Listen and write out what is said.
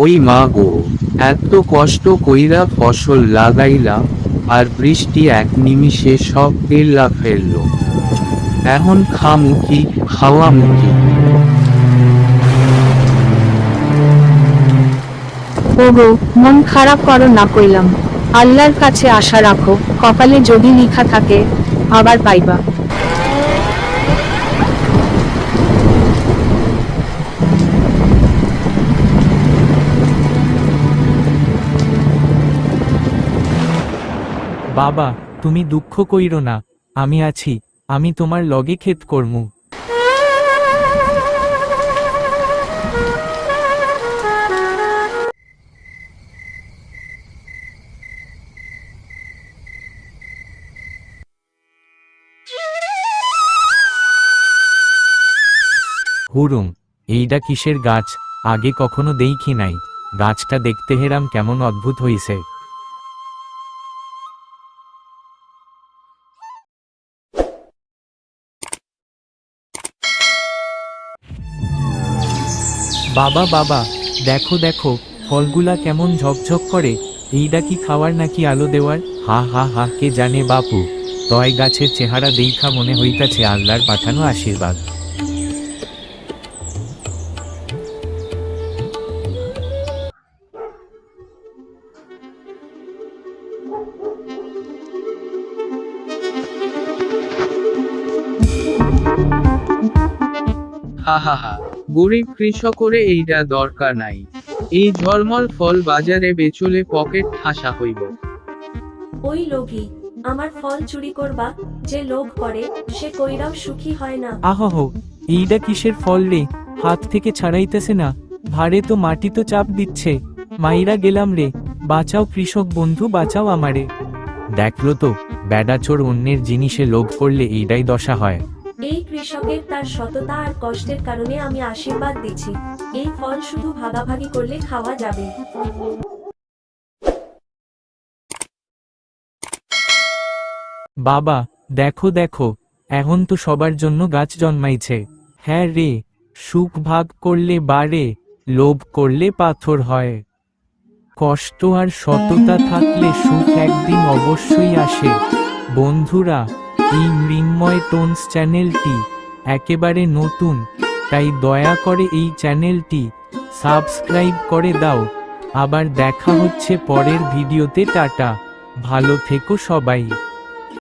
ওই মা গো, এত কষ্ট কইরা ফসল লাগাইলা, আর বৃষ্টি এক নিমিষে সব কেল্লা ফেললো। এখন খামু কি, খাওয়ামু কি? ওগো, মন খারাপ করো না কইলাম। আল্লাহর কাছে আশা রাখো, কপালে যদি লিখা থাকে আবার পাইবা। বাবা, তুমি দুঃখ কইরো না, আমি আছি, আমি তোমার লগে ক্ষেত করমু। হুরুম, এইডা কিসের গাছ? আগে কখনো দেখি নাই। গাছটা দেখতে হেরাম কেমন অদ্ভুত হইছে। বাবা বাবা, দেখো দেখো, ফলগুলা কেমন ঝকঝক করে। এইডা কি খাওয়ার নাকি আলো দেওয়ার? হা হা হা, কে জানে বাপু। তয় গাছের চেহারা দেইখা মনে হইতাছে আল্লাহর পাঠানো আশীর্বাদ। হা হা হা, গরিব কৃষকরে এইটা দরকার নাই। এই ঝলমল ফল বাজারে বেচলে পকেট ঠাসা হইব। ওই লোভী, আমার ফল চুরি করবা, যে লোভ করে সে কইরাও সুখী হয় না। আহহ, এইডা কিসের ফল রে? হাত থেকে ছাড়াইতেছে না, ভারে তো মাটি তো চাপ দিচ্ছে। মাইরা গেলাম রে, বাঁচাও কৃষক বন্ধু, বাঁচাও আমারে। দেখলো তো, বেডাচোর অন্যের জিনিসে লোভ করলে এইডাই দশা হয়। এই কৃষকের তার সততা আর কষ্টের কারণে আমি আশীর্বাদ দিচ্ছি, এই ফল শুধু ভাগাভাগি করলে খাওয়া যাবে। বাবা, দেখো দেখো, এখন তো সবার জন্য গাছ জন্মাইছে। হ্যাঁ রে, সুখ ভাগ করলে বাড়ে, লোভ করলে পাথর হয়। কষ্ট আর সততা থাকলে সুখ একদিন অবশ্যই আসে। বন্ধুরা, এই মৃন্ময় টোনস চ্যানেলটি একেবারে নতুন, তাই দয়া করে এই চ্যানেলটি সাবস্ক্রাইব করে দাও। আবার দেখা হচ্ছে পরের ভিডিওতে। টাটা, ভালো থেকো সবাই।